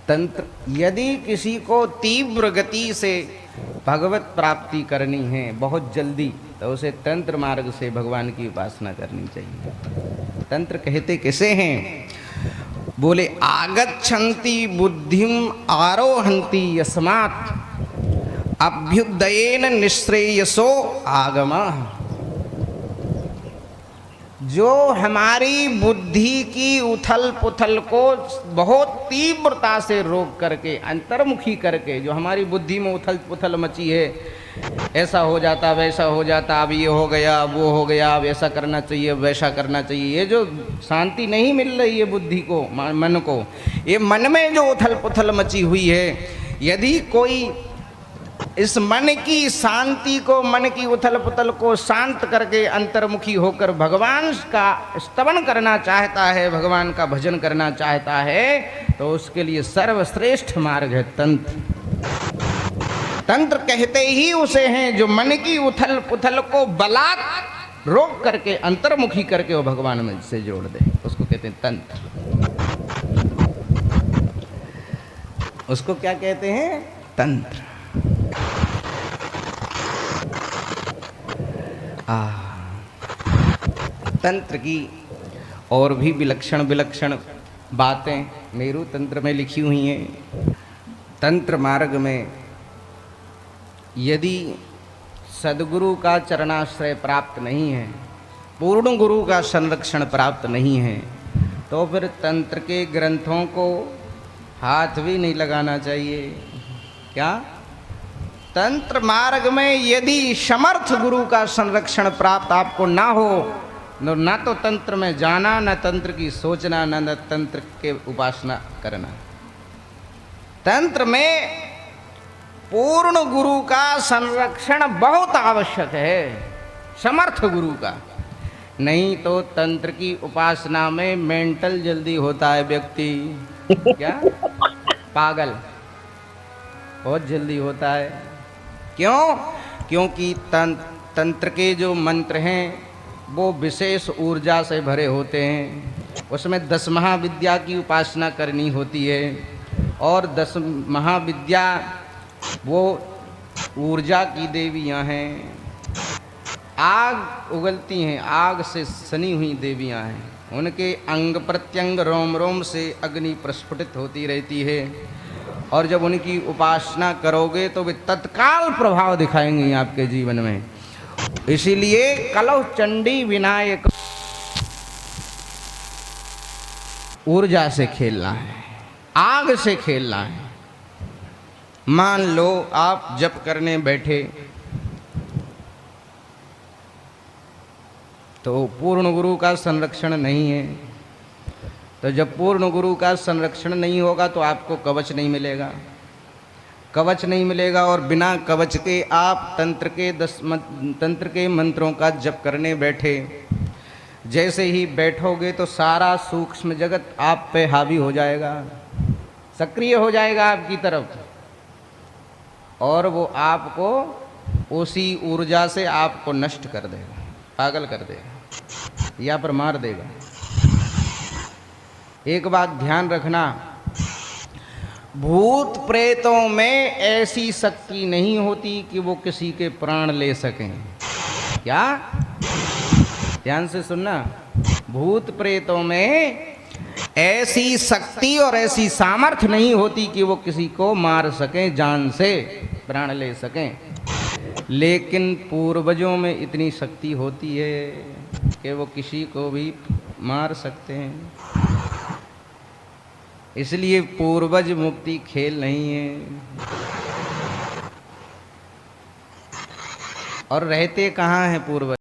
तंत्र, यदि किसी को तीव्र गति से भगवत प्राप्ति करनी है बहुत जल्दी, तो उसे तंत्र मार्ग से भगवान की उपासना करनी चाहिए। तंत्र कहते किसे हैं? बोले आगच्छन्ति बुद्धिम आरोहन्ति यस्मात् अभ्युदयेन निःश्रेयसो आगमः। जो हमारी बुद्धि की उथल पुथल को बहुत तीव्रता से रोक करके, अंतर्मुखी करके, जो हमारी बुद्धि में उथल पुथल मची है, ऐसा हो जाता वैसा हो जाता, अब ये हो गया अब वो हो गया, अब ऐसा करना चाहिए वैसा करना चाहिए, ये जो शांति नहीं मिल रही है बुद्धि को, मन को, ये मन में जो उथल पुथल मची हुई है, यदि कोई इस मन की शांति को, मन की उथल पुथल को शांत करके अंतर्मुखी होकर भगवान का स्तवन करना चाहता है, भगवान का भजन करना चाहता है, तो उसके लिए सर्वश्रेष्ठ मार्ग है तंत्र। तंत्र कहते ही उसे हैं जो मन की उथल पुथल को बलात् रोक करके अंतर्मुखी करके वो भगवान में से जोड़ दे, उसको कहते हैं तंत्र। उसको क्या कहते हैं? तंत्र। तंत्र की और भी विलक्षण विलक्षण बातें मेरु तंत्र में लिखी हुई हैं। तंत्र मार्ग में यदि सद्गुरु का चरणाश्रय प्राप्त नहीं है, पूर्ण गुरु का संरक्षण प्राप्त नहीं है, तो फिर तंत्र के ग्रंथों को हाथ भी नहीं लगाना चाहिए। क्या? तंत्र मार्ग में यदि समर्थ गुरु का संरक्षण प्राप्त आपको ना हो, ना तो तंत्र में जाना, न तंत्र की सोचना, न तंत्र के उपासना करना। तंत्र में पूर्ण गुरु का संरक्षण बहुत आवश्यक है, समर्थ गुरु का। नहीं तो तंत्र की उपासना में मेंटल जल्दी होता है व्यक्ति। क्या? पागल बहुत जल्दी होता है। क्यों? क्योंकि तंत्र के जो मंत्र हैं वो विशेष ऊर्जा से भरे होते हैं। उसमें 10 महाविद्या की उपासना करनी होती है, और 10 महाविद्या वो ऊर्जा की देवियां हैं। आग उगलती हैं, आग से सनी हुई देवियां हैं, उनके अंग प्रत्यंग रोम रोम से अग्नि प्रस्फुटित होती रहती है, और जब उनकी उपासना करोगे तो वे तत्काल प्रभाव दिखाएंगे आपके जीवन में। इसीलिए कलौ चंडी विनायक ऊर्जा से खेलना है, आग से खेलना है। मान लो आप जप करने बैठे तो पूर्ण गुरु का संरक्षण नहीं है, तो जब पूर्ण गुरु का संरक्षण नहीं होगा तो आपको कवच नहीं मिलेगा, कवच नहीं मिलेगा, और बिना कवच के आप तंत्र के मंत्रों का जप करने बैठे, जैसे ही बैठोगे तो सारा सूक्ष्म जगत आप पे हावी हो जाएगा, सक्रिय हो जाएगा आपकी तरफ, और वो आपको उसी ऊर्जा से आपको नष्ट कर देगा, पागल कर देगा, या पर मार देगा। एक बात ध्यान रखना, भूत प्रेतों में ऐसी शक्ति नहीं होती कि वो किसी के प्राण ले सकें। क्या? ध्यान से सुनना, भूत प्रेतों में ऐसी शक्ति और ऐसी सामर्थ्य नहीं होती कि वो किसी को मार सकें, जान से प्राण ले सकें। लेकिन पूर्वजों में इतनी शक्ति होती है कि वो किसी को भी मार सकते हैं। इसलिए पूर्वज मुक्ति खेल नहीं है। और रहते कहाँ हैं पूर्वज?